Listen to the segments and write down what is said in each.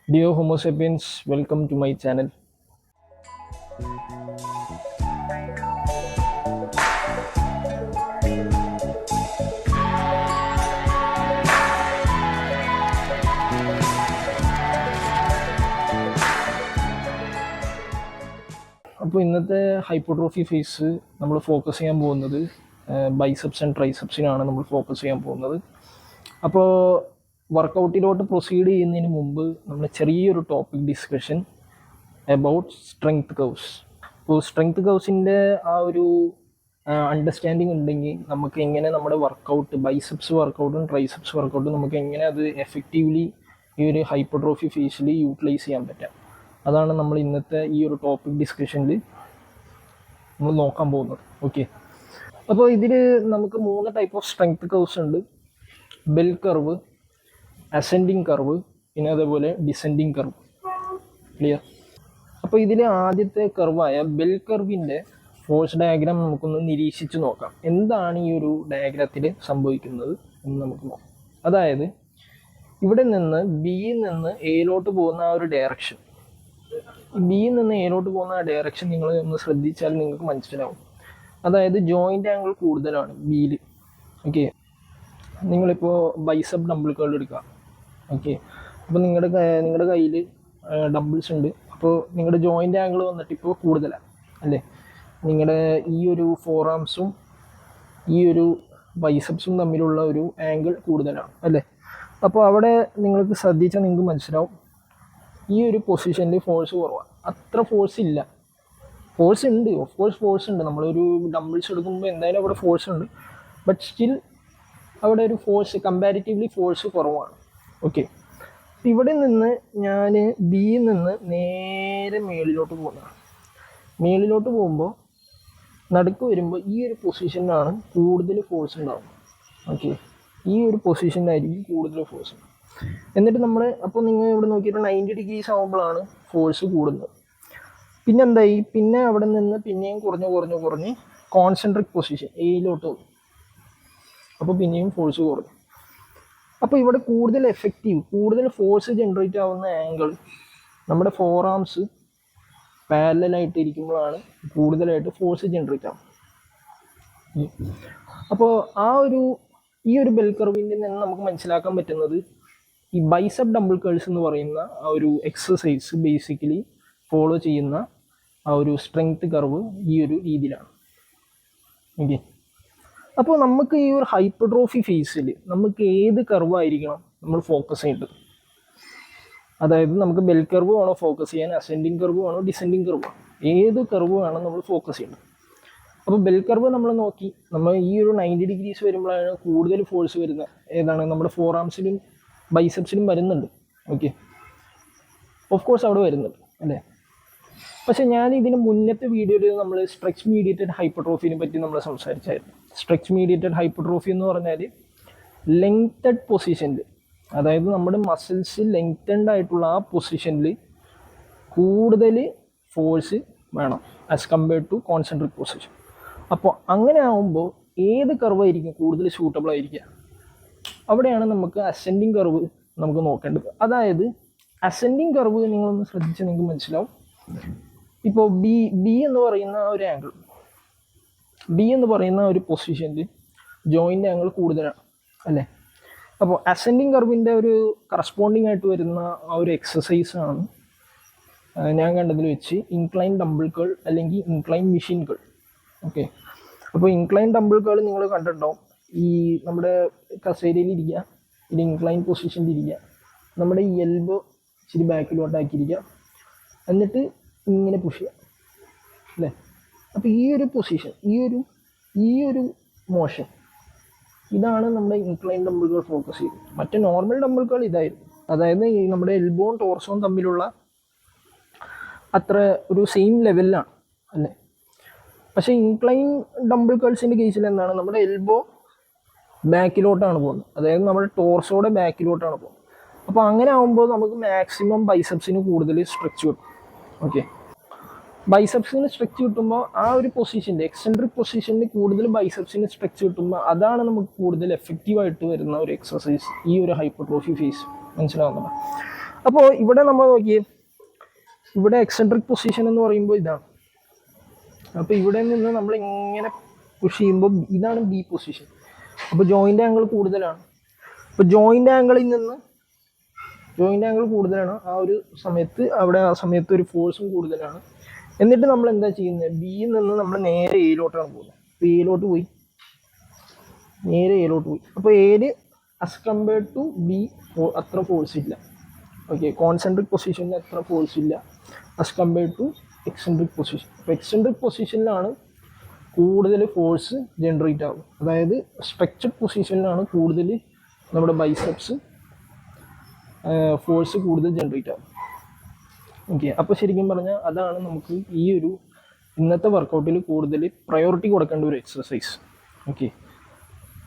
Dear Homo sapiens, welcome to my channel. അപ്പോൾ ഇന്നത്തെ ഹൈപ്പോട്രോഫി face നമ്മൾ ഫോക്കസ് ചെയ്യാൻ പോകുന്നത് ബൈസെപ്സ് ആൻഡ് ട്രൈസെപ്സിനാണ് നമ്മൾ ഫോക്കസ് ചെയ്യാൻ പോകുന്നത്. അപ്പോൾ വർക്കൗട്ടിലോട്ട് പ്രൊസീഡ് ചെയ്യുന്നതിന് മുമ്പ് നമ്മൾ ചെറിയൊരു topic discussion about strength curves. അപ്പോൾ സ്ട്രെങ്ത് കർവ്സിൻ്റെ ആ ഒരു അണ്ടർസ്റ്റാൻഡിങ് ഉണ്ടെങ്കിൽ നമുക്ക് എങ്ങനെ നമ്മുടെ വർക്കൗട്ട് ബൈസെപ്സ് വർക്കൗട്ടും ട്രൈസെപ്സ് വർക്കൗട്ടും നമുക്ക് എങ്ങനെ അത് എഫക്റ്റീവ്ലി ഈ ഒരു ഹൈപ്പോട്രോഫി ഫേസിൽ യൂട്ടിലൈസ് ചെയ്യാൻ പറ്റാം. അതാണ് നമ്മൾ ഇന്നത്തെ ഈ ഒരു ടോപ്പിക് ഡിസ്കഷനിൽ നമ്മൾ നോക്കാൻ പോകുന്നത്. ഓക്കെ, അപ്പോൾ ഇതിൽ നമുക്ക് 3 ടൈപ്പ് ഓഫ് സ്ട്രെങ്ത് കർവ്സ് ഉണ്ട്. ബെൽ കർവ്, അസെൻഡിങ് കർവ്, പിന്നെ അതേപോലെ ഡിസെൻഡിങ് കർവ്. ക്ലിയർ? അപ്പോൾ ഇതിൽ ആദ്യത്തെ കർവായ ബെൽ കർവിൻ്റെ ഫോഴ്സ് ഡയഗ്രാം നമുക്കൊന്ന് നിരീക്ഷിച്ച് നോക്കാം. എന്താണ് ഈ ഒരു ഡയഗ്രത്തിൽ സംഭവിക്കുന്നത് എന്ന് നമുക്ക് നോക്കാം. അതായത് ഇവിടെ നിന്ന് ബിയിൽ നിന്ന് എയിലോട്ട് പോകുന്ന ആ ഒരു ഡയറക്ഷൻ, ബിയിൽ നിന്ന് എയിലോട്ട് പോകുന്ന ആ ഡയറക്ഷൻ നിങ്ങൾ ഒന്ന് ശ്രദ്ധിച്ചാൽ നിങ്ങൾക്ക് മനസ്സിലാവും. അതായത് ജോയിൻ്റ് ആംഗിൾ കൂടുതലാണ് ബിയിൽ. ഓക്കെ, നിങ്ങളിപ്പോൾ ബൈസെപ്പ് ഡംബിൾ കേൾ എടുക്കുക. ഓക്കെ, അപ്പോൾ നിങ്ങളുടെ കയ്യിൽ ഡംബിൾസ് ഉണ്ട്. അപ്പോൾ നിങ്ങളുടെ ജോയിൻ്റ് ആംഗിൾ വന്നിട്ട് ഇപ്പോൾ കൂടുതലാണ് അല്ലേ? നിങ്ങളുടെ ഈ ഒരു ഫോർ ആംസും ഈ ഒരു ബൈസെപ്സും തമ്മിലുള്ള ഒരു ആംഗിൾ കൂടുതലാണ് അല്ലേ? അപ്പോൾ അവിടെ നിങ്ങൾക്ക് ശ്രദ്ധിച്ചാൽ നിങ്ങൾക്ക് മനസ്സിലാവും ഈ ഒരു പൊസിഷനിൽ ഫോഴ്സ് കുറവാണ്. അത്ര ഫോഴ്സ് ഇല്ല. ഫോഴ്സ് ഉണ്ട്, ഓഫ് കോഴ്സ് ഫോഴ്സ് ഉണ്ട്. നമ്മളൊരു ഡംബിൾസ് എടുക്കുമ്പോൾ എന്തായാലും അവിടെ ഫോഴ്സ് ഉണ്ട്. ബട്ട് സ്റ്റിൽ അവിടെ ഒരു ഫോഴ്സ് കമ്പാരിറ്റീവ്ലി ഫോഴ്സ് കുറവാണ്. ഓക്കെ, ഇവിടെ നിന്ന് ഞാൻ ബിയിൽ നിന്ന് നേരെ മേളിലോട്ട് പോകുന്നതാണ്. മേളിലോട്ട് പോകുമ്പോൾ നടുക്ക് വരുമ്പോൾ ഈ ഒരു പൊസിഷനിലാണ് കൂടുതൽ ഫോഴ്സ് ഉണ്ടാവും. ഓക്കെ, ഈ ഒരു പൊസിഷനിലായിരിക്കും കൂടുതൽ ഫോഴ്സ്. എന്നിട്ട് നമ്മൾ അപ്പോൾ നിങ്ങൾ ഇവിടെ നോക്കിയിട്ട് 90 ഡിഗ്രീസ് ആകുമ്പോഴാണ് ഫോഴ്സ് കൂടുന്നത്. പിന്നെ എന്തായി, പിന്നെ അവിടെ നിന്ന് പിന്നെയും കുറഞ്ഞ് കോൺസെൻട്രിക് പൊസിഷൻ എയിലോട്ട് പോകും. അപ്പോൾ പിന്നെയും ഫോഴ്സ് കുറഞ്ഞു. അപ്പോൾ ഇവിടെ കൂടുതൽ എഫക്റ്റീവ്, കൂടുതൽ ഫോഴ്സ് ജനറേറ്റ് ആവുന്ന ആംഗിൾ നമ്മുടെ ഫോർ ആംസ് പാരലലായിട്ട് ഇരിക്കുമ്പോഴാണ് കൂടുതലായിട്ട് ഫോഴ്സ് ജനറേറ്റ് ആവും. അപ്പോൾ ഈ ഒരു ബെൽ കർവിൻ്റെ നിന്ന് നമുക്ക് മനസ്സിലാക്കാൻ പറ്റുന്നത് ഈ ബൈസെപ്പ് ഡംബിൾ കേൾസ് എന്ന് പറയുന്ന ആ ഒരു എക്സസൈസ് ബേസിക്കലി ഫോളോ ചെയ്യുന്ന ആ ഒരു സ്ട്രെങ്ത് കർവ് ഈ ഒരു രീതിയിലാണ്. ഓക്കെ, അപ്പോൾ നമുക്ക് ഈ ഒരു ഹൈപ്പർട്രോഫി ഫേസിൽ നമുക്ക് ഏത് കർവായിരിക്കണം നമ്മൾ ഫോക്കസ് ചെയ്യേണ്ടത്? അതായത് നമുക്ക് ബെൽ കർവ് വേണോ ഫോക്കസ് ചെയ്യാൻ, അസെൻഡിങ് കർവ് വേണോ, ഡിസെൻഡിങ് കർവ് വേണോ, ഏത് കർവ് വേണം നമ്മൾ ഫോക്കസ് ചെയ്യേണ്ടത്? അപ്പോൾ ബെൽ കർവ് നമ്മൾ നോക്കി, നമ്മൾ ഈ ഒരു 90 ഡിഗ്രീസ് വരുമ്പോഴാണ് കൂടുതൽ ഫോഴ്സ് വരുന്നത്. ഏതാണ്? നമ്മുടെ ഫോർ ആംസിലും ബൈസെപ്സിലും വരുന്നുണ്ട്. ഓക്കെ, ഓഫ് കോഴ്സ് അവിടെ വരുന്നുണ്ട് അല്ലേ? പക്ഷെ ഞാൻ ഇതിന് മുന്നത്തെ വീഡിയോയിൽ നമ്മൾ സ്ട്രെച്ച് മീഡിയേറ്റഡ് ഹൈപ്പർട്രോഫിനെ പറ്റി നമ്മൾ സംസാരിച്ചായിരുന്നു. സ്ട്രെച്ച് മീഡിയേറ്റഡ് ഹൈപ്പർട്രോഫി എന്ന് പറഞ്ഞാൽ ലെങ്തഡ് പൊസിഷനിൽ, അതായത് നമ്മുടെ മസിൽസ് ലെങ്തൻഡ് ആയിട്ടുള്ള ആ പൊസിഷനിൽ കൂടുതൽ ഫോഴ്സ് വേണം as compared to concentric position. അപ്പോൾ അങ്ങനെ ആകുമ്പോൾ ഏത് കർവായിരിക്കും കൂടുതൽ സൂട്ടബിൾ ആയിരിക്കുക? അവിടെയാണ് നമുക്ക് അസെൻഡിങ് കർവ് നമുക്ക് നോക്കേണ്ടത്. അതായത് അസെൻഡിങ് കർവ് നിങ്ങളൊന്ന് ശ്രദ്ധിച്ചാൽ നിങ്ങൾക്ക് മനസ്സിലാവും. ഇപ്പോൾ ബി എന്ന് പറയുന്ന ഒരു ആംഗിൾ, ബി എന്ന് പറയുന്ന ഒരു പൊസിഷനിൽ ജോയിൻ്റ് ആംഗിൾ കൂടുതലാണ് അല്ലേ? അപ്പോൾ അസെൻഡിങ് കർവിൻ്റെ ഒരു കറസ്പോണ്ടിങ് ആയിട്ട് വരുന്ന ആ ഒരു എക്സസൈസാണ് ഞാൻ കണ്ടതിൽ വെച്ച് ഇൻക്ലൈൻ ഡംബിൾ കേൾ അല്ലെങ്കിൽ ഇൻക്ലൈൻ മെഷീൻ കേൾ. ഓക്കെ, അപ്പോൾ ഇൻക്ലൈൻ ഡംബിൾ കേൾ നിങ്ങൾ കണ്ടിട്ടുണ്ടാവും. ഈ നമ്മുടെ കസേരയിൽ ഇരിക്കുക, ഇത് ഇൻക്ലൈൻ പൊസിഷനിൽ ഇരിക്കുക, നമ്മുടെ ഈ എൽബോ ഇച്ചിരി ബാക്കിലോട്ടാക്കിയിരിക്കുക, എന്നിട്ട് ഇങ്ങനെ പുഷ് ചെയ്യുക അല്ലേ? അപ്പോൾ ഈ ഒരു പൊസിഷൻ, ഈ ഒരു മോഷൻ, ഇതാണ് നമ്മുടെ ഇൻക്ലൈൻ ഡംബിൾ കേൾ ഫോക്കസ് ചെയ്യുന്നത്. മറ്റേ നോർമൽ ഡംബിൾ കേൾ ഇതായിരുന്നു. അതായത് ഈ നമ്മുടെ എൽബോവും ടോർസോവും തമ്മിലുള്ള അത്ര ഒരു സെയിം ലെവലിലാണ് അല്ലേ? പക്ഷേ ഇൻക്ലൈൻ ഡംബിൾ കേൾസിൻ്റെ കേസിൽ എന്താണ്, നമ്മുടെ എൽബോ ബാക്കിലോട്ടാണ് പോകുന്നത്, അതായത് നമ്മുടെ ടോർസോയുടെ ബാക്കിലോട്ടാണ് പോകുന്നത്. അപ്പോൾ അങ്ങനെ ആകുമ്പോൾ നമുക്ക് മാക്സിമം ബൈസെപ്സിന് കൂടുതൽ സ്ട്രെച്ച് കിട്ടും. ഓക്കെ, ബൈസെപ്സിന് സ്ട്രെച്ച് കിട്ടുമ്പോൾ ആ ഒരു പൊസിഷൻ്റെ എക്സെൻട്രിക് പൊസിഷനിൽ കൂടുതൽ ബൈസെപ്സിന് സ്ട്രെച്ച് കിട്ടുമ്പോൾ അതാണ് നമുക്ക് കൂടുതൽ എഫക്റ്റീവായിട്ട് വരുന്ന ഒരു എക്സസൈസ് ഈ ഒരു ഹൈപ്പർട്രോഫി ഫേസ്. മനസ്സിലാവുന്നുണ്ടോ? അപ്പോൾ ഇവിടെ നമ്മൾ നോക്കിയേ, ഇവിടെ എക്സെൻട്രിക് പൊസിഷൻ എന്ന് പറയുമ്പോൾ ഇതാണ്. അപ്പോൾ ഇവിടെ നിന്ന് നമ്മൾ ഇങ്ങനെ പുഷ് ചെയ്യുമ്പോൾ ഇതാണ് ബി പൊസിഷൻ. അപ്പോൾ ജോയിൻ്റ് ആംഗിൾ കൂടുതലാണ്. അപ്പോൾ ജോയിൻ്റ് ആംഗിളിൽ നിന്ന് കൂടുതലാണ് ആ ഒരു സമയത്ത്, അവിടെ ആ സമയത്ത് ഒരു ഫോഴ്സും കൂടുതലാണ്. എന്നിട്ട് നമ്മൾ എന്താ ചെയ്യുന്നത്, ബിയിൽ നിന്ന് നമ്മൾ നേരെ എയിലോട്ടാണ് പോകുന്നത്. അപ്പോൾ എയിലോട്ട് പോയി, നേരെ എയിലോട്ട് പോയി. അപ്പോൾ എയില് ആസ് കമ്പയർഡ് ടു ബി അത്ര ഫോഴ്സ് ഇല്ല. ഓക്കെ, കോൺസെൻട്രിക് പൊസിഷനിൽ അത്ര ഫോഴ്സ് ഇല്ല as compared to eccentric position. അപ്പോൾ എക്സെൻട്രിക് പൊസിഷനിലാണ് കൂടുതൽ ഫോഴ്സ് ജനറേറ്റ് ആകും. അതായത് സ്ട്രെച്ചഡ് പൊസിഷനിലാണ് കൂടുതൽ നമ്മുടെ ബൈസെപ്സ് ഫോഴ്സ് കൂടുതൽ ജനറേറ്റ് ആകും. ഓക്കെ, അപ്പോൾ ശരിക്കും പറഞ്ഞാൽ അതാണ് നമുക്ക് ഈ ഒരു ഇന്നത്തെ വർക്കൗട്ടിൽ കൂടുതൽ പ്രയോറിറ്റി കൊടുക്കേണ്ട ഒരു എക്സസൈസ്. ഓക്കെ,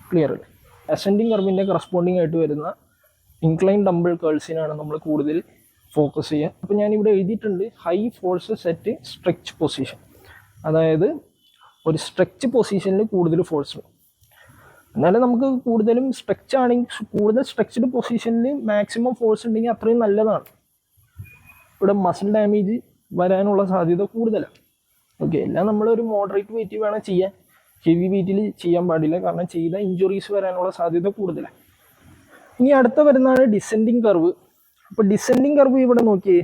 ക്ലിയർ അല്ലേ? അസെൻഡിങ് കർവിൻ്റെ കറസ്പോണ്ടിങ് ആയിട്ട് വരുന്ന ഇൻക്ലൈൻ ഡംബിൾ കേൾസിനാണ് നമ്മൾ കൂടുതൽ ഫോക്കസ് ചെയ്യുക. അപ്പോൾ ഞാനിവിടെ എഴുതിയിട്ടുണ്ട് high force set stretch position. അതായത് ഒരു സ്ട്രെച്ച് പൊസിഷനിൽ കൂടുതൽ ഫോഴ്സ് ഉണ്ട്. എന്നാലും നമുക്ക് കൂടുതലും സ്ട്രെച്ച് ആണെങ്കിൽ, കൂടുതൽ സ്ട്രെച്ച്ഡ് പൊസിഷനിൽ മാക്സിമം ഫോഴ്സ് ഉണ്ടെങ്കിൽ അത്രയും നല്ലതാണ്. ഇവിടെ മസിൽ ഡാമേജ് വരാനുള്ള സാധ്യത കൂടുതലാണ്. ഓക്കെ, എല്ലാം നമ്മളൊരു മോഡറേറ്റ് വെയിറ്റ് വേണം ചെയ്യാൻ, ഹെവി വെയിറ്റിൽ ചെയ്യാൻ പാടില്ല. കാരണം ചെയ്താൽ ഇഞ്ചുറീസ് വരാനുള്ള സാധ്യത കൂടുതലാണ്. ഇനി അടുത്ത വരുന്നതാണ് ഡിസെൻഡിങ് കർവ്. അപ്പോൾ ഡിസെൻഡിങ് കർവ് ഇവിടെ നോക്കിയേ,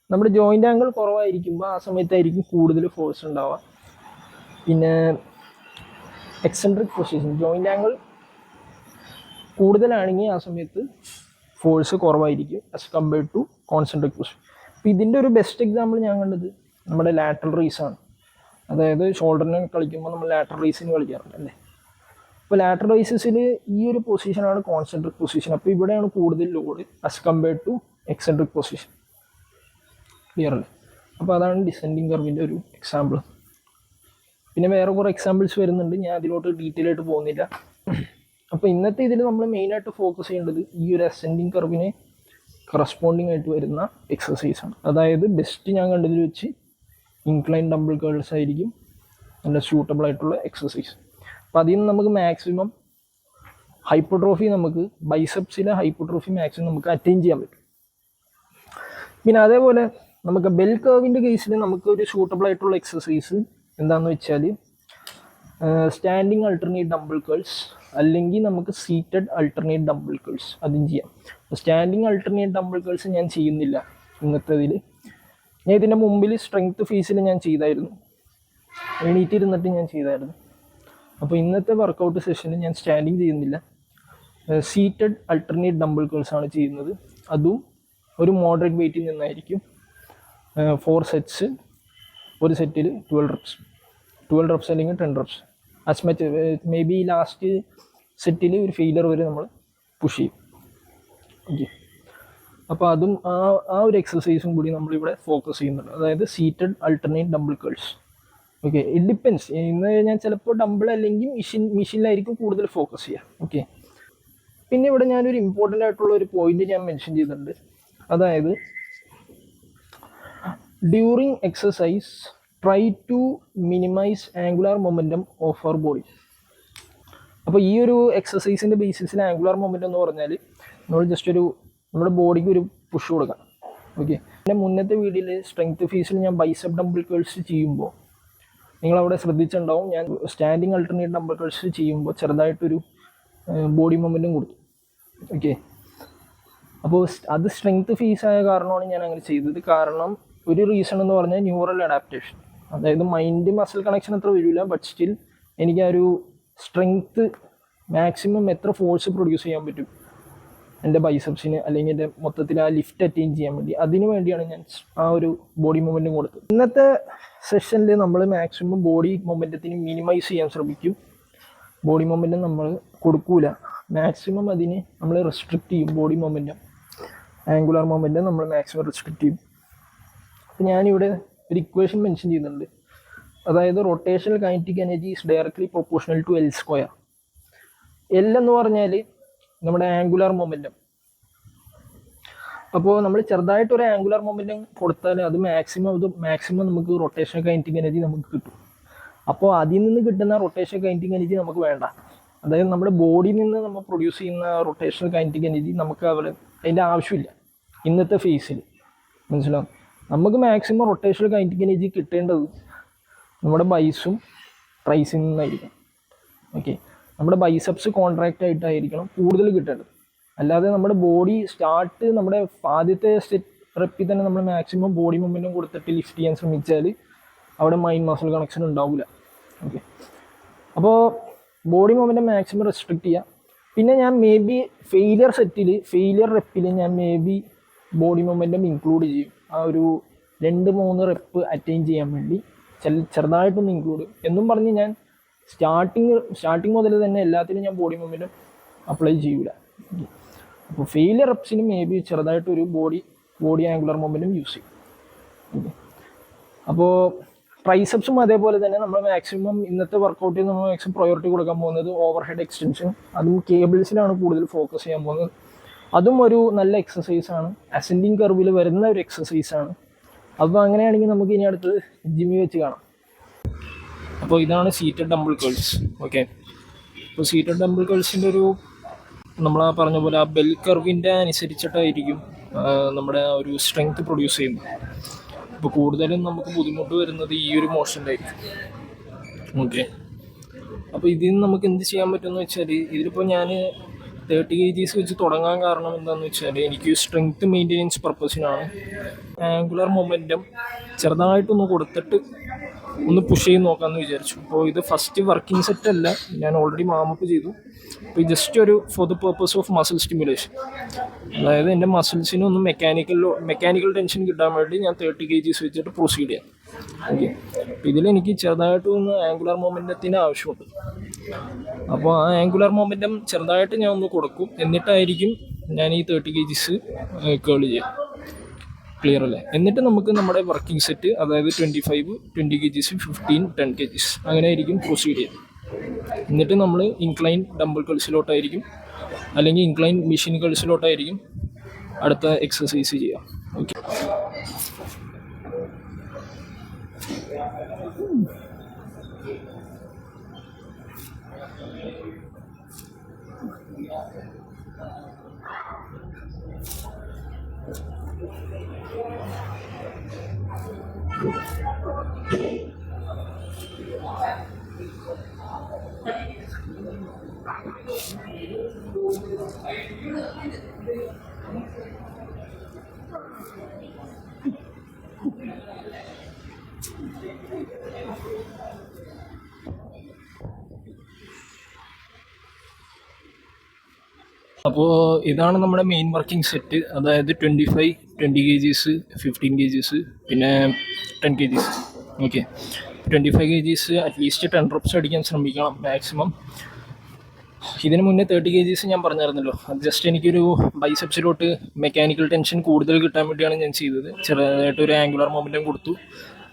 നമ്മുടെ ജോയിൻ്റ് ആംഗിൾ കുറവായിരിക്കുമ്പോൾ ആ സമയത്തായിരിക്കും കൂടുതൽ ഫോഴ്സ് ഉണ്ടാവുക. പിന്നെ എക്സെൻട്രിക് പൊസിഷൻ, ജോയിൻ്റ് ആംഗിൾ കൂടുതലാണെങ്കിൽ ആ സമയത്ത് ഫോഴ്സ് കുറവായിരിക്കും as compared to concentric position. അപ്പോൾ ഇതിൻ്റെ ഒരു ബെസ്റ്റ് എക്സാമ്പിൾ ഞാൻ കണ്ടത് നമ്മുടെ ലാറ്ററൽ റേസാണ്. അതായത് ഷോൾഡറിനെ കളിക്കുമ്പോൾ നമ്മൾ ലാറ്ററൽ റേസിന് കളിക്കാറുണ്ട് അല്ലേ. അപ്പോൾ ലാറ്ററൽ റേസസിൽ ഈ ഒരു പൊസിഷനാണ് കോൺസെൻട്രിക് പൊസിഷൻ. അപ്പോൾ ഇവിടെയാണ് കൂടുതൽ load as compared to eccentric position. Clear അല്ലേ? അപ്പോൾ അതാണ് ഡിസെൻഡിങ് കർവിൻ്റെ ഒരു എക്സാമ്പിൾ. പിന്നെ വേറെ കുറേ എക്സാമ്പിൾസ് വരുന്നുണ്ട്, ഞാൻ അതിലോട്ട് ഡീറ്റെയിൽ ആയിട്ട് പോകുന്നില്ല. അപ്പോൾ ഇന്നത്തെ ഇതിൽ നമ്മൾ മെയിനായിട്ട് ഫോക്കസ് ചെയ്യേണ്ടത് ഈ ഒരു അസെൻഡിങ് കർവിനെ കറസ്പോണ്ടിങ് ആയിട്ട് വരുന്ന എക്സസൈസാണ്. അതായത് ബെസ്റ്റ് ഞാൻ കണ്ടതിൽ വെച്ച് ഇൻക്ലൈൻ ഡംബിൾ കേൾസ് ആയിരിക്കും നല്ല സ്യൂട്ടബിൾ ആയിട്ടുള്ള എക്സസൈസ്. അപ്പോൾ അതിൽ നിന്ന് നമുക്ക് മാക്സിമം ഹൈപ്പോട്രോഫി, നമുക്ക് ബൈസെപ്സിലെ ഹൈപ്പോട്രോഫി മാക്സിമം നമുക്ക് അറ്റൈൻ ചെയ്യാൻ പറ്റും. പിന്നെ അതേപോലെ നമുക്ക് ബെൽ കർവിൻ്റെ കേസിൽ നമുക്ക് ഒരു സ്യൂട്ടബിൾ ആയിട്ടുള്ള എക്സസൈസ് എന്താണെന്ന് വെച്ചാൽ സ്റ്റാൻഡിങ് അൾട്ടർനേറ്റ് ഡംബിൾ കേൾസ്, അല്ലെങ്കിൽ നമുക്ക് സീറ്റഡ് അൾട്ടർനേറ്റ് ഡംബിൾ കേൾസ്, അതും ചെയ്യാം. സ്റ്റാൻഡിങ് അൾട്ടർനേറ്റ് ഡംബിൾ കേൾസ് ഞാൻ ചെയ്യുന്നില്ല ഇന്നത്തേതിൽ. ഞാൻ ഇതിൻ്റെ മുമ്പിൽ സ്ട്രെങ്ത് ഫേസിൽ ഞാൻ ചെയ്തായിരുന്നു, എണീറ്റിരുന്നിട്ട് ഞാൻ ചെയ്തായിരുന്നു. അപ്പോൾ ഇന്നത്തെ വർക്കൗട്ട് സെഷനിൽ ഞാൻ സ്റ്റാൻഡിങ് ചെയ്യുന്നില്ല, സീറ്റഡ് അൾട്ടർനേറ്റ് ഡംബിൾ കേൾസ് ആണ് ചെയ്യുന്നത്. അതും ഒരു മോഡറേറ്റ് വെയിറ്റിൽ നിന്നായിരിക്കും. 4 സെറ്റ്സ്, ഒരു സെറ്റിൽ 12 റെപ്സ് അല്ലെങ്കിൽ 10 reps as much, maybe last സെറ്റിൽ ഒരു ഫെയിലർ വരെ നമ്മൾ പുഷ് ചെയ്യും. ഓക്കെ, അപ്പോൾ അതും ആ ഒരു എക്സസൈസും കൂടി നമ്മളിവിടെ ഫോക്കസ് ചെയ്യുന്നുണ്ട്. അതായത് seated alternate dumbbell curls. Okay, it depends. ഇന്ന് ഞാൻ ചിലപ്പോൾ ഡംബിൾ അല്ലെങ്കിൽ മെഷീനിലായിരിക്കും കൂടുതൽ ഫോക്കസ് ചെയ്യുക. ഓക്കെ, പിന്നെ ഇവിടെ ഞാനൊരു ഇമ്പോർട്ടൻ്റ് ആയിട്ടുള്ള ഒരു പോയിന്റ് ഞാൻ മെൻഷൻ ചെയ്തിട്ടുണ്ട്. അതായത് during exercise try to minimize angular momentum of our body. അപ്പോൾ ഈ ഒരു എക്സസൈസിൻ്റെ ബേസിസിൽ ആംഗുലാർ മൊമെൻറ്റം എന്ന് പറഞ്ഞാൽ നമ്മൾ ജസ്റ്റ് നമ്മുടെ ബോഡിക്ക് ഒരു പുഷ് കൊടുക്കാം. ഓക്കെ, പിന്നെ മുന്നത്തെ വീഡിയോയിൽ സ്ട്രെങ്ത് ഫേസിൽ ഞാൻ ബൈസെപ് ഡംബിൾ കേൾസ് ചെയ്യുമ്പോൾ നിങ്ങളവിടെ ശ്രദ്ധിച്ചിട്ടുണ്ടാവും, ഞാൻ സ്റ്റാൻഡിങ് അൾട്ടർനേറ്റ് ഡംബിൾ കേൾസ് ചെയ്യുമ്പോൾ ചെറുതായിട്ടൊരു ബോഡി മൊമെൻറ്റും കൊടുത്തു. ഓക്കെ, അപ്പോൾ അത് സ്ട്രെങ്ത് ഫേസ് ആയ കാരണമാണ് ഞാൻ അങ്ങനെ ചെയ്തത്. കാരണം ഒരു റീസൺ എന്ന് പറഞ്ഞാൽ ന്യൂറൽ അഡാപ്റ്റേഷൻ. അതായത് മൈൻഡ് മസിൽ കണക്ഷൻ അത്ര വരില്ല, ബട്ട് സ്റ്റിൽ എനിക്ക് ആ ഒരു സ്ട്രെങ്ത്ത് മാക്സിമം എത്ര ഫോഴ്സ് പ്രൊഡ്യൂസ് ചെയ്യാൻ പറ്റും എൻ്റെ ബൈസെപ്സിന്, അല്ലെങ്കിൽ എൻ്റെ മൊത്തത്തിൽ ആ ലിഫ്റ്റ് അറ്റൈൻ ചെയ്യാൻ വേണ്ടി, അതിന് വേണ്ടിയാണ് ഞാൻ ആ ഒരു ബോഡി മൊമെൻറ്റും കൊടുത്തത്. ഇന്നത്തെ സെഷനിൽ നമ്മൾ മാക്സിമം ബോഡി മൊമെൻറ്റത്തിന് മിനിമൈസ് ചെയ്യാൻ ശ്രമിക്കും. ബോഡി മൊമെൻറ്റം നമ്മൾ കൊടുക്കൂല, മാക്സിമം അതിന് നമ്മൾ റെസ്ട്രിക്റ്റ് ചെയ്യും. ബോഡി മൊമെൻറ്റം, ആംഗുലാർ മൊമെൻറ്റം നമ്മൾ മാക്സിമം റെസ്ട്രിക്റ്റ് ചെയ്യും. അപ്പോൾ ഞാനിവിടെ ഒരു ഇക്വേഷൻ മെൻഷൻ ചെയ്യുന്നുണ്ട്. അതായത് rotational kinetic energy is directly proportional to L square. L എന്ന് പറഞ്ഞാൽ നമ്മുടെ ആംഗുലാർ മൊമെൻറ്റം. അപ്പോൾ നമ്മൾ ചെറുതായിട്ടൊരു ആംഗുലാർ മൊമെൻറ്റം കൊടുത്താൽ അത് മാക്സിമം നമുക്ക് റൊട്ടേഷണൽ കൈനറ്റിക് എനർജി നമുക്ക് കിട്ടും. അപ്പോൾ അതിൽ നിന്ന് കിട്ടുന്ന റൊട്ടേഷണൽ കൈനറ്റിക് എനർജി നമുക്ക് വേണ്ട. അതായത് നമ്മുടെ ബോഡിയിൽ നിന്ന് നമ്മൾ പ്രൊഡ്യൂസ് ചെയ്യുന്ന റൊട്ടേഷണൽ കൈനറ്റിക് എനർജി നമുക്ക് അതിൻ്റെ ആവശ്യമില്ല. ഇന്നത്തെ ഫേസിൽ. മനസ്സിലാവും. നമുക്ക് മാക്സിമം റൊട്ടേഷണൽ കൈനറ്റിക് എനർജി കിട്ടേണ്ടത് നമ്മുടെ ബൈസും ട്രൈസിൽ നിന്നായിരിക്കും. ഓക്കെ, നമ്മുടെ ബൈസെപ്സ് കോൺട്രാക്റ്റ് ആയിട്ടായിരിക്കണം കൂടുതൽ കിട്ടേണ്ടത്. അല്ലാതെ നമ്മുടെ ബോഡി സ്റ്റാർട്ട് നമ്മുടെ ആദ്യത്തെ റെപ്പിൽ തന്നെ നമ്മൾ മാക്സിമം ബോഡി മൂവ്മെൻറ്റും കൊടുത്തിട്ട് ലിഫ്റ്റ് ചെയ്യാൻ ശ്രമിച്ചാൽ അവിടെ മൈൻഡ് മസിൽ കണക്ഷൻ ഉണ്ടാവില്ല. ഓക്കെ, അപ്പോൾ ബോഡി മൂവ്മെൻറ്റ് മാക്സിമം റെസ്ട്രിക്റ്റ് ചെയ്യുക. പിന്നെ ഞാൻ മേ ബി ഫെയിലിയർ റെപ്പിൽ ഞാൻ മേ ബി ബോഡി മൂവ്മെൻറ്റും ഇൻക്ലൂഡ് ചെയ്യും. ആ ഒരു 2-3 റെപ്പ് അറ്റൈൻ ചെയ്യാൻ വേണ്ടി ചെറുതായിട്ടൊന്ന് ഇൻക്ലൂഡ് എന്നും പറഞ്ഞ് ഞാൻ സ്റ്റാർട്ടിങ് മുതൽ തന്നെ എല്ലാത്തിനും ഞാൻ ബോഡി മൂവ്മെൻറ്റും അപ്ലൈ ചെയ്യൂല. അപ്പോൾ ഫെയിലിയർ റെപ്സിന് മേ ബി ചെറുതായിട്ടൊരു ബോഡി ആംഗുലർ മൂവ്മെൻറ്റും യൂസ് ചെയ്യും. അപ്പോൾ ട്രൈസെപ്സും അതേപോലെ തന്നെ നമ്മൾ മാക്സിമം ഇന്നത്തെ വർക്കൗട്ടിൽ നമ്മൾ മാക്സിമം പ്രയോറിറ്റി കൊടുക്കാൻ പോകുന്നത് ഓവർ ഹെഡ് എക്സ്റ്റൻഷൻ. അതും കേബിൾസിലാണ് കൂടുതൽ ഫോക്കസ് ചെയ്യാൻ പോകുന്നത്. അതും ഒരു നല്ല എക്സസൈസാണ്, അസെൻഡിങ് കർവിൽ വരുന്ന ഒരു എക്സസൈസാണ്. അപ്പോൾ അങ്ങനെയാണെങ്കിൽ നമുക്ക് ഇനി അടുത്തത് ജിമ്മിൽ വെച്ച് കാണാം. അപ്പോൾ ഇതാണ് സീറ്റഡ് ഡംബിൾ കേൾസ്. ഓക്കെ, അപ്പോൾ സീറ്റഡ് ഡംബിൾ കേൾസിൻ്റെ ഒരു നമ്മൾ ആ പറഞ്ഞ പോലെ ആ ബെൽ കർവിൻ്റെ അനുസരിച്ചിട്ടായിരിക്കും നമ്മുടെ ഒരു സ്ട്രെങ്ത് പ്രൊഡ്യൂസ് ചെയ്യുന്നത്. അപ്പോൾ കൂടുതലും നമുക്ക് ബുദ്ധിമുട്ട് വരുന്നത് ഈ ഒരു മോഷനിലായിരിക്കും. ഓക്കെ, അപ്പോൾ ഇതിൽ നിന്ന് നമുക്ക് എന്ത് ചെയ്യാൻ പറ്റുമെന്ന് വെച്ചാൽ, ഇതിലിപ്പോൾ ഞാൻ 30 kgs വെച്ച് തുടങ്ങാൻ കാരണം എന്താണെന്ന് വെച്ചാൽ എനിക്ക് സ്ട്രെങ്ത് മെയിൻ്റെനൻസ് പർപ്പസിനാണ്. ആംഗുലർ മൊമെൻറ്റം ചെറുതായിട്ടൊന്ന് കൊടുത്തിട്ട് ഒന്ന് പുഷ് ചെയ്ത് നോക്കാമെന്ന് വിചാരിച്ചു. അപ്പോൾ ഇത് ഫസ്റ്റ് വർക്കിംഗ് സെറ്റ് അല്ല, ഞാൻ ഓൾറെഡി വാമപ്പ് ചെയ്തു. അപ്പോൾ ജസ്റ്റ് ഒരു for the purpose of muscle stimulation, അതായത് എൻ്റെ മസിൽസിന് ഒന്ന് മെക്കാനിക്കൽ ടെൻഷൻ കിട്ടാൻ വേണ്ടി ഞാൻ 30 kgs വെച്ചിട്ട് പ്രൊസീഡ് ചെയ്യാം. ഓക്കെ, അപ്പോൾ ഇതിലെനിക്ക് ചെറുതായിട്ടൊന്ന് ആംഗുലർ മൊമെൻറ്റത്തിന് ആവശ്യമുണ്ട്. അപ്പോൾ ആ ആംഗുലർ മൊമെൻറ്റം ചെറുതായിട്ട് ഞാൻ ഒന്ന് കൊടുക്കും, എന്നിട്ടായിരിക്കും ഞാൻ ഈ 30 kgs കേൾ ചെയ്യാം. ക്ലിയർ അല്ലേ? എന്നിട്ട് നമുക്ക് നമ്മുടെ വർക്കിംഗ് സെറ്റ്, അതായത് 25, 20 kgs, 15, 10 kgs അങ്ങനെ ആയിരിക്കും പ്രൊസീഡ് ചെയ്യുക. എന്നിട്ട് നമ്മൾ ഇൻക്ലൈൻ ഡംബിൾ കേൾസിലോട്ടായിരിക്കും അല്ലെങ്കിൽ ഇൻക്ലൈൻ മെഷീൻ കേൾസിലോട്ടായിരിക്കും അടുത്ത എക്സസൈസ് ചെയ്യുക. ഓക്കെ, അപ്പോൾ ഇതാണ് നമ്മുടെ മെയിൻ വർക്കിംഗ് സെറ്റ്, അതായത് 25, 20 kgs, 15 kgs, പിന്നെ 10 kgs. Okay, 25 kgs at least 10 reps അടിക്കാൻ ശ്രമിക്കണം മാക്സിമം. ഇതിന് മുന്നേ 30 kgs ഞാൻ പറഞ്ഞായിരുന്നല്ലോ, അത് ജസ്റ്റ് എനിക്കൊരു ബൈസെപ്സിലോട്ട് മെക്കാനിക്കൽ ടെൻഷൻ കൂടുതൽ കിട്ടാൻ വേണ്ടിയാണ് ഞാൻ ചെയ്തത്. ചെറുതായിട്ടൊരു ആംഗുലർ മൊമെൻറ്റം കൊടുത്തു.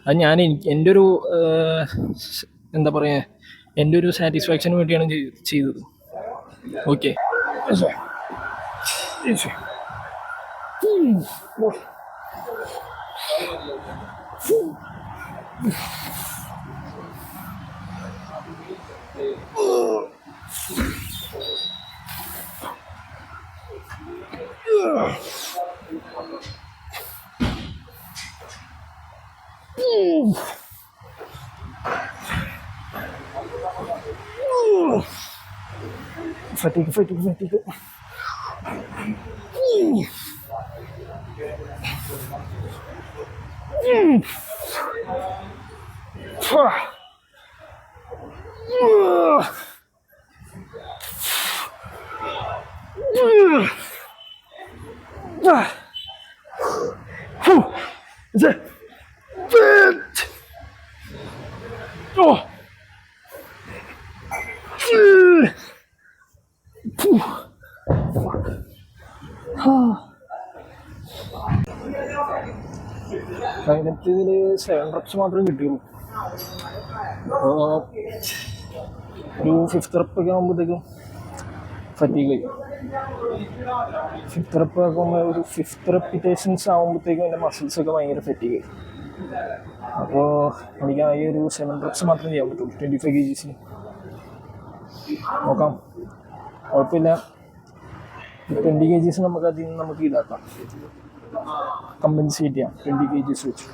അത് ഞാൻ എൻ്റെ ഒരു എന്താ പറയുക, എൻ്റെ ഒരു സാറ്റിസ്ഫാക്ഷന് വേണ്ടിയാണ് ചെയ്തത്. Okay, fatigue. അതിനകത്ത് ഇതിൽ 7 reps മാത്രമേ കിട്ടിയുള്ളൂ. അപ്പോൾ ഒരു 5th rep ഒക്കെ ആകുമ്പോഴത്തേക്കും ഫറ്റീഗ് ചെയ്യും. 5th rep ആകുമ്പോൾ ഒരു 5th repetitions ആകുമ്പോഴത്തേക്കും എൻ്റെ മസിൽസൊക്കെ ഭയങ്കര ഫറ്റീഗ് ചെയ്യും. അപ്പോൾ എനിക്ക് ആ ഒരു 7 reps മാത്രമേ ചെയ്യാൻ പറ്റുള്ളൂ 25 kgs. നോക്കാം, കുഴപ്പമില്ല. 20 kgs നമുക്ക് അതിൽ നിന്ന് നമുക്ക് ഇതാക്കാം. കമ്പൻസേറ്റ് ചെയ്യാം 20 kgs വെച്ച്.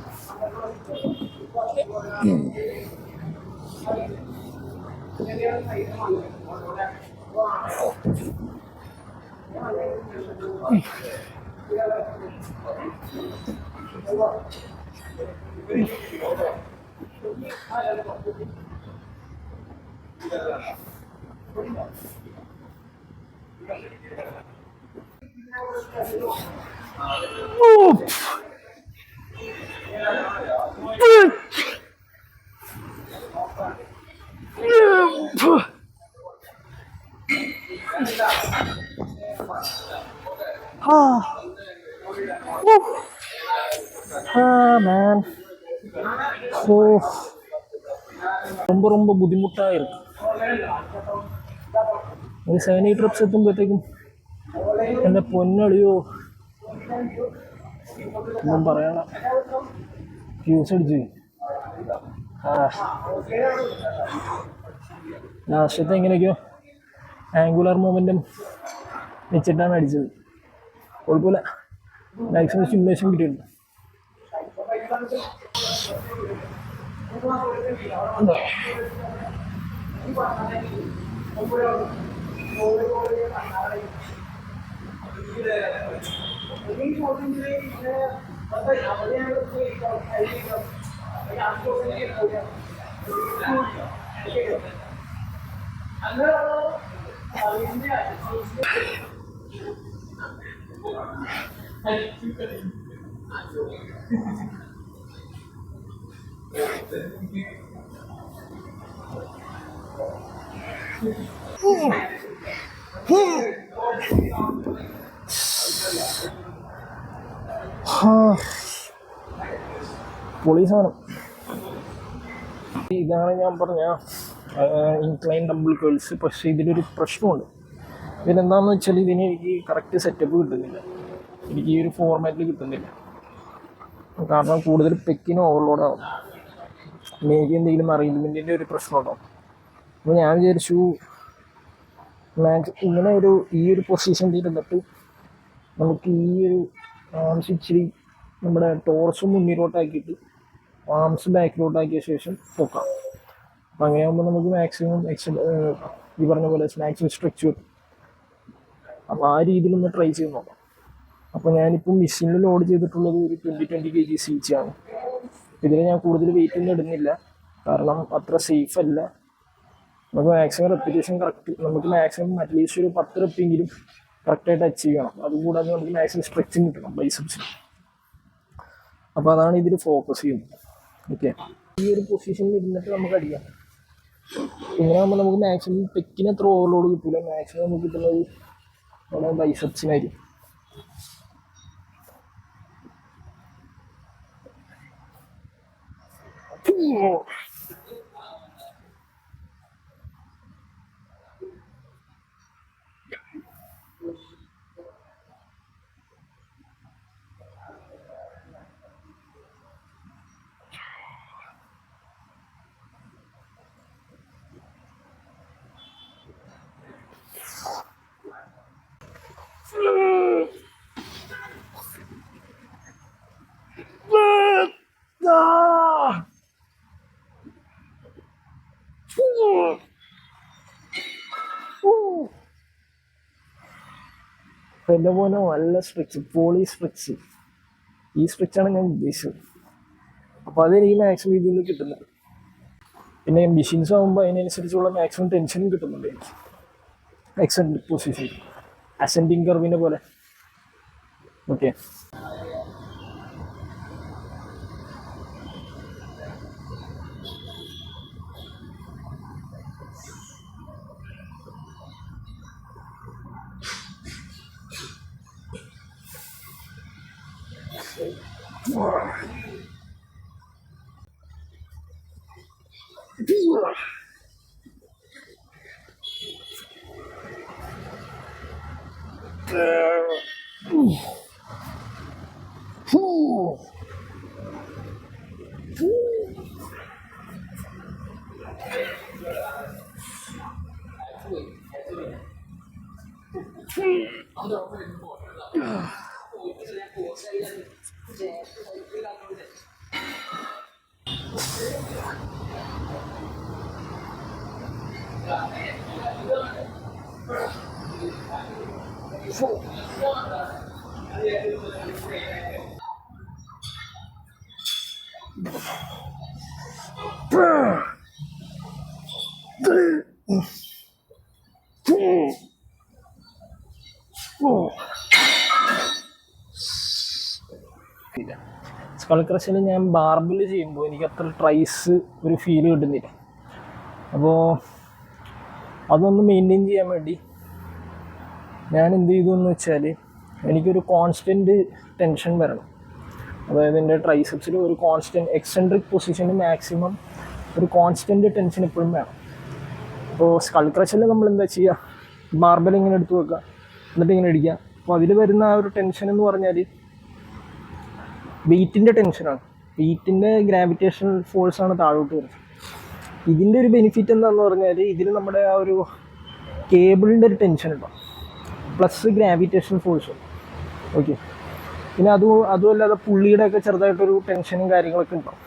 Man. So, ரொம்ப ബുദ്ധിമുട്ടായി இருக்கு. ഒരു 7-8 reps എത്തുമ്പോഴത്തേക്കും എൻ്റെ പൊന്നളിയോ ഒന്നും പറയണ ഫ്യൂസ് അടിച്ച്. ലാസ്റ്റത്തെ എങ്ങനെയൊക്കെയോ ആംഗുലർ മൂവ്മെൻറ്റും വെച്ചിട്ടാണ് അടിച്ചത്. കുഴപ്പമില്ല, മാക്സിമം സ്റ്റിമുലേഷൻ കിട്ടിയിട്ടുണ്ട്. പൊളി സാധനം. ഇതാണ് ഞാൻ പറഞ്ഞ ഇൻക്ലൈൻ ഡംബിൾ കേൾസ്. പക്ഷേ ഇതിലൊരു പ്രശ്നമുണ്ട്. ഇതിനെന്താണെന്ന് വെച്ചാൽ ഇതിന് എനിക്ക് കറക്റ്റ് സെറ്റപ്പ് കിട്ടുന്നില്ല. എനിക്ക് ഈ ഒരു ഫോർമാറ്റിൽ കിട്ടുന്നില്ല. കാരണം കൂടുതൽ പെക്കിന് ഓവർലോഡ് ആവും. മേബി എന്തെങ്കിലും അറേഞ്ച്മെൻറ്റിൻ്റെ ഒരു പ്രശ്നം ഉണ്ടാവും. അപ്പോൾ ഞാൻ വിചാരിച്ചു ഇങ്ങനെ ഈ ഒരു പൊസിഷനിൽ ഇരുന്നിട്ട് നമുക്ക് ഈ ഒരു ആംസ് ഇച്ചിരി നമ്മുടെ ടോർസ് മുന്നിലോട്ടാക്കിയിട്ട് ആംസ് ബാക്കിലോട്ടാക്കിയ ശേഷം പൊക്കാം. അപ്പം അങ്ങനെയാകുമ്പോൾ നമുക്ക് മാക്സിമം ഈ പറഞ്ഞ പോലെ മാക്സിമം സ്ട്രെച്ച് കിട്ടും. അപ്പോൾ ആ രീതിയിലൊന്ന് ട്രൈ ചെയ്ത് നോക്കാം. അപ്പോൾ ഞാനിപ്പോൾ മെഷീനിൽ ലോഡ് ചെയ്തിട്ടുള്ളത് ഒരു 20 kgs ഈച്ച് ആണ്. ഇതിൽ ഞാൻ കൂടുതൽ വെയിറ്റ് ഒന്നും ഇടുന്നില്ല, കാരണം അത്ര സേഫ് അല്ല. നമുക്ക് മാക്സിമം റെപ്പിറ്റേഷൻ കറക്റ്റ്, നമുക്ക് മാക്സിമം അറ്റ്ലീസ്റ്റ് ഒരു 10 റെപ്പെങ്കിലും കറക്റ്റായിട്ട് അച്ചീവ് ചെയ്യണം. അതുകൂടാതെ നമുക്ക് മാക്സിമം സ്ട്രെച്ചിങ് കിട്ടണം ബൈസെപ്സിന്. അപ്പോൾ അതാണ് ഇതിൽ ഫോക്കസ് ചെയ്യുന്നത്. ഓക്കെ, ഈ ഒരു പൊസിഷനിൽ ഇരുന്നിട്ട് നമുക്ക് അടിക്കാം. ഇങ്ങനെ ആകുമ്പോൾ നമുക്ക് മാക്സിമം പെക്കിന് അത്ര ഓവർലോഡ് കിട്ടില്ല. മാക്സിമം നമുക്ക് കിട്ടുന്നത് നമ്മുടെ ബൈസെപ്സിനായിരിക്കും. എൻ്റെ പോലെ നല്ല സ്ട്രെച്ച്, പോളി സ്ട്രെച്ച്. ഈ സ്ട്രെച്ചാണ് ഞാൻ ഉദ്ദേശിച്ചത്. അപ്പോൾ അതെനിക്ക് മാക്സിമം ഇതിൽ നിന്ന് കിട്ടുന്നത്. പിന്നെ മെഷീൻസ് ആകുമ്പോൾ അതിനനുസരിച്ചുള്ള മാക്സിമം ടെൻഷനും കിട്ടുന്നുണ്ട് എനിക്ക്. എക്സെൻട്രിക് പൊസിഷൻ, അസെൻഡിങ് കർവിനെ പോലെ. ഓക്കെ, സ്കൾ ക്രഷിൽ ഞാൻ ബാർബിൾ ചെയ്യുമ്പോൾ എനിക്ക് അത്ര ട്രൈസ് ഒരു ഫീൽ കിട്ടുന്നില്ല. അപ്പോൾ അതൊന്ന് മെയിൻറ്റെയിൻ ചെയ്യാൻ വേണ്ടി ഞാൻ എന്ത് ചെയ്തു എന്ന് വെച്ചാൽ, എനിക്കൊരു കോൺസ്റ്റൻറ്റ് ടെൻഷൻ വരണം. അതായത് എൻ്റെ ട്രൈസെപ്സിൽ ഒരു കോൺസ്റ്റൻറ്റ് എക്സെൻട്രിക് പൊസിഷന് മാക്സിമം ഒരു കോൺസ്റ്റൻറ്റ് ടെൻഷൻ എപ്പോഴും വേണം. അപ്പോൾ സ്കൾ ക്രഷിൽ നമ്മൾ എന്താ ചെയ്യുക, ബാർബൽ ഇങ്ങനെ എടുത്ത് വെക്കുക, എന്നിട്ട് ഇങ്ങനെ ഇടിക്കുക. അപ്പോൾ അതിൽ വരുന്ന ആ ഒരു ടെൻഷൻ എന്ന് പറഞ്ഞാൽ വെയ്റ്റിൻ്റെ ടെൻഷനാണ്. വെയ്റ്റിൻ്റെ ഗ്രാവിറ്റേഷണൽ ഫോഴ്സാണ് താഴോട്ട് വരുന്നത്. ഇതിൻ്റെ ഒരു ബെനിഫിറ്റ് എന്താണെന്ന് പറഞ്ഞാൽ, ഇതിൽ നമ്മുടെ ആ ഒരു കേബിളിൻ്റെ ഒരു ടെൻഷൻ ഉണ്ടാവും, പ്ലസ് ഗ്രാവിറ്റേഷണൽ ഫോഴ്സും. ഓക്കെ, പിന്നെ അതുമല്ലാതെ പുള്ളിയുടെയൊക്കെ ചെറുതായിട്ടൊരു ടെൻഷനും കാര്യങ്ങളൊക്കെ ഉണ്ടാവും.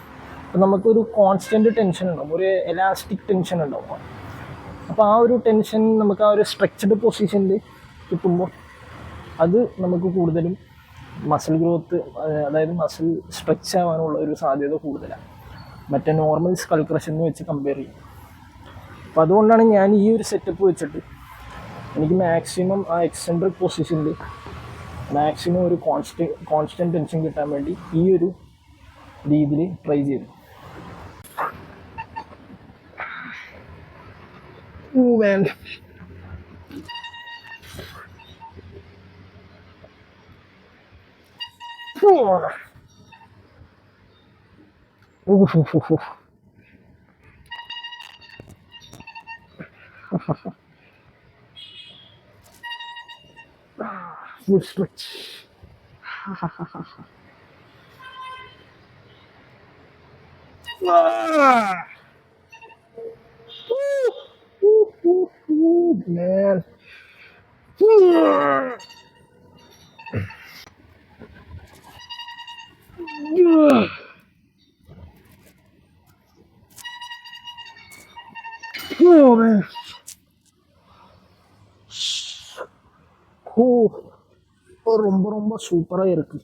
അപ്പോൾ നമുക്കൊരു കോൺസ്റ്റൻറ്റ് ടെൻഷൻ ഉണ്ടാവും, ഒരു എലാസ്റ്റിക് ടെൻഷൻ ഉണ്ടാവും. അപ്പോൾ ആ ഒരു ടെൻഷൻ നമുക്ക് ആ ഒരു സ്ട്രെച്ചഡ് പൊസിഷനിൽ കിട്ടുമ്പോൾ അത് നമുക്ക് കൂടുതലും മസിൽ ഗ്രോത്ത്, അതായത് മസിൽ സ്ട്രെച്ച് ആവാനുള്ള ഒരു സാധ്യത കൂടുതലാണ് മറ്റേ നോർമൽ സ്കൾ ക്രഷിനെ വെച്ച് കമ്പയർ ചെയ്യും. അപ്പോൾ അതുകൊണ്ടാണ് ഞാൻ ഈ ഒരു സെറ്റപ്പ് വെച്ചിട്ട് എനിക്ക് മാക്സിമം ആ എക്സെൻട്രിക് പൊസിഷനിൽ മാക്സിമം ഒരു കോൺസ്റ്റൻറ്റ് ടെൻഷൻ കിട്ടാൻ വേണ്ടി ഈ ഒരു രീതിയിൽ ട്രൈ ചെയ്തു. Man. Full stretch. Man. Oh man. ரொம்ப சூப்பரா இருக்கு.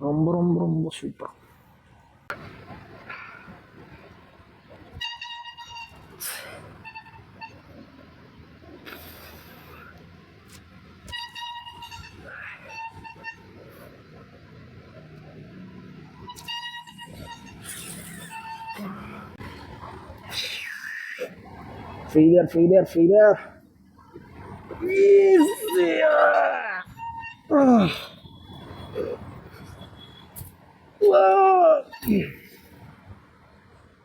ரொம்ப சூப்பர். Failure.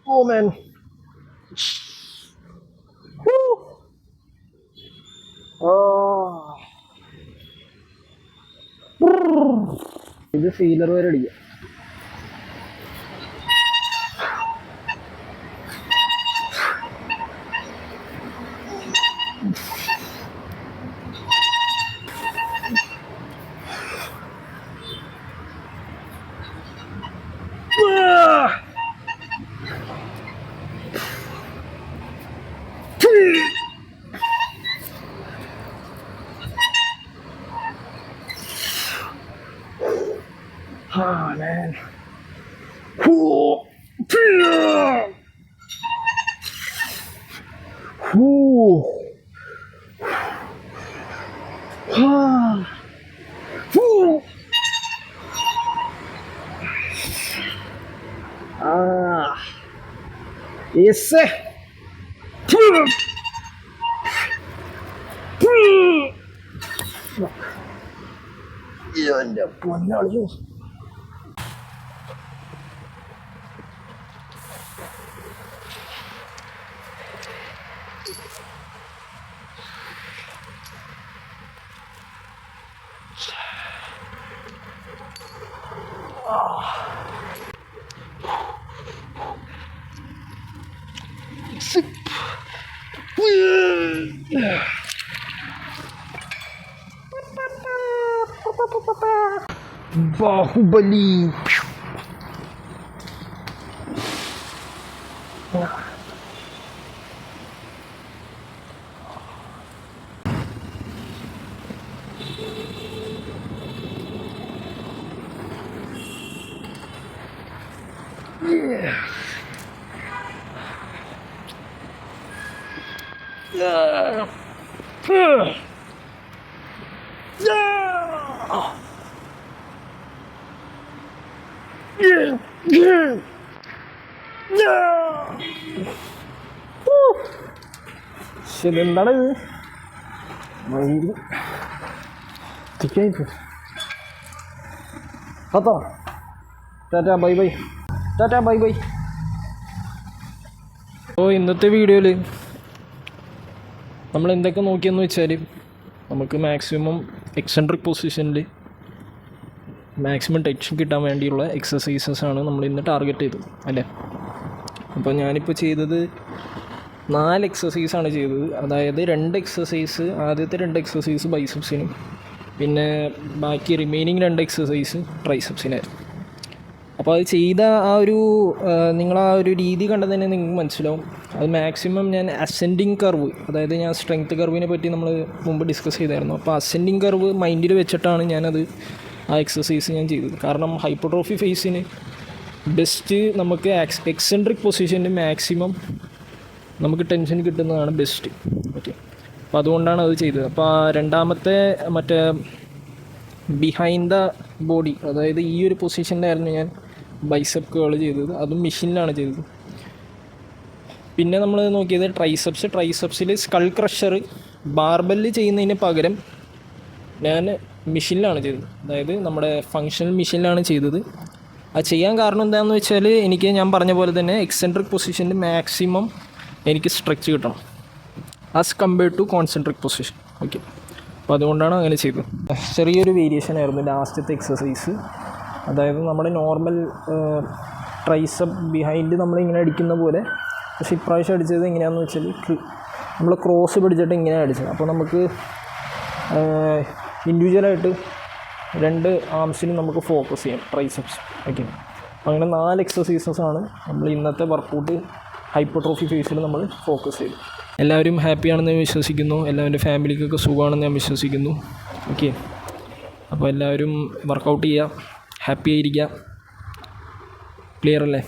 Oh man. ഇത് ഫീലർ വരെ അടിക്കാം. Man. Yes. എൻ്റെ പൊന്നാളി. Bahubali. ഇതെന്താണ് ഇത്? പത്തോ tata bye bye, tata bye bye. അപ്പോൾ ഇന്നത്തെ വീഡിയോയിൽ നമ്മൾ എന്തൊക്കെ നോക്കിയെന്ന് വെച്ചാൽ, നമുക്ക് മാക്സിമം എക്സെൻട്രിക് പൊസിഷനിൽ മാക്സിമം ടെൻഷൻ കിട്ടാൻ വേണ്ടിയുള്ള എക്സസൈസസ് ആണ് നമ്മൾ ഇന്ന് ടാർഗറ്റ് ചെയ്തത് അല്ലേ. അപ്പോൾ ഞാനിപ്പോൾ ചെയ്തത് 4 എക്സസൈസാണ് ചെയ്തത്. അതായത് 2 എക്സസൈസ്, ആദ്യത്തെ 2 എക്സസൈസ് ബൈസെപ്സിനും, പിന്നെ ബാക്കി റിമൈനിങ് 2 എക്സസൈസ് ട്രൈസെപ്സിനായിരുന്നു. അപ്പോൾ അത് ചെയ്ത ആ ഒരു നിങ്ങൾ ആ ഒരു രീതി കണ്ടാൽ തന്നെ നിങ്ങൾക്ക് മനസ്സിലാവും. അത് മാക്സിമം ഞാൻ അസെൻഡിങ് കർവ്, അതായത് ഞാൻ സ്ട്രെങ്ത് കർവിനെ പറ്റി നമ്മൾ മുമ്പ് ഡിസ്കസ് ചെയ്തായിരുന്നു. അപ്പോൾ അസെൻഡിങ് കർവ് മൈൻഡിൽ വെച്ചിട്ടാണ് ഞാനത് ആ എക്സസൈസ് ഞാൻ ചെയ്തത്. കാരണം ഹൈപ്പർട്രോഫി ഫേസിന് ബെസ്റ്റ് നമുക്ക് എക്സെൻട്രിക് പൊസിഷനിൽ മാക്സിമം നമുക്ക് ടെൻഷൻ കിട്ടുന്നതാണ് ബെസ്റ്റ്. ഓക്കെ, അപ്പോൾ അതുകൊണ്ടാണ് അത് ചെയ്തത്. അപ്പോൾ രണ്ടാമത്തെ മറ്റേ ബിഹൈൻഡ് ദ ബോഡി, അതായത് ഈ ഒരു പൊസിഷനിലായിരുന്നു ഞാൻ ബൈസെപ്പ് കേൾ ചെയ്തത്. അതും മെഷീനിലാണ് ചെയ്തത്. പിന്നെ നമ്മൾ നോക്കിയത് ട്രൈസെപ്സിൽ സ്കൾ ക്രഷർ ബാർബെല്ലിൽ ചെയ്യുന്നതിന് പകരം ഞാൻ മെഷീനിലാണ് ചെയ്തത്. അതായത് നമ്മുടെ ഫങ്ഷണൽ മെഷീനിലാണ് ചെയ്തത്. അത് ചെയ്യാൻ കാരണം എന്താണെന്ന് വെച്ചാൽ, എനിക്ക് ഞാൻ പറഞ്ഞ പോലെ തന്നെ എക്സെൻട്രിക് പൊസിഷനിൽ മാക്സിമം എനിക്ക് സ്ട്രെച്ച് കിട്ടണം as compared to concentric position. Okay, അപ്പോൾ അതുകൊണ്ടാണ് അങ്ങനെ ചെയ്തത്. ചെറിയൊരു വേരിയേഷൻ ആയിരുന്നു ലാസ്റ്റത്തെ എക്സസൈസ്. അതായത് നമ്മുടെ നോർമൽ ട്രൈസപ്പ് ബിഹൈൻഡ് നമ്മളിങ്ങനെ അടിക്കുന്ന പോലെ, പക്ഷേ ഇപ്രാവശ്യം അടിച്ചത് എങ്ങനെയാണെന്ന് വെച്ചാൽ നമ്മൾ ക്രോസ് പിടിച്ചിട്ട് ഇങ്ങനെയാണ് അടിച്ചത്. അപ്പോൾ നമുക്ക് ഇൻഡിവിജ്വലായിട്ട് 2 ആംസിനും നമുക്ക് ഫോക്കസ് ചെയ്യാം ട്രൈസെപ്സ്. ഓക്കെ, അങ്ങനെ 4 എക്സസൈസസാണ് നമ്മൾ ഇന്നത്തെ വർക്കൗട്ട് ഹൈപ്പർട്രോഫി ഫേസിൽ നമ്മൾ ഫോക്കസ് ചെയ്തു. എല്ലാവരും ഹാപ്പിയാണെന്ന് ഞാൻ വിശ്വസിക്കുന്നു. എല്ലാവരുടെ ഫാമിലിക്കൊക്കെ സുഖമാണെന്ന് ഞാൻ വിശ്വസിക്കുന്നു. ഓക്കെ, അപ്പോൾ എല്ലാവരും വർക്കൗട്ട് ചെയ്യുക, ഹാപ്പി ആയിരിക്കുക. ക്ലിയർ അല്ലേ?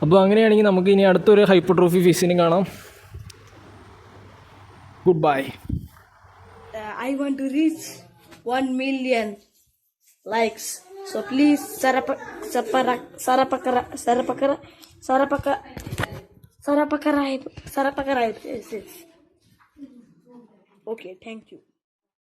അപ്പോൾ അങ്ങനെയാണെങ്കിൽ നമുക്ക് ഇനി അടുത്തൊരു ഹൈപ്പർട്രോഫി ഫേസിന് കാണാം. Good bye. I want to reach 1 million likes. So please subscribe. Okay, thank you.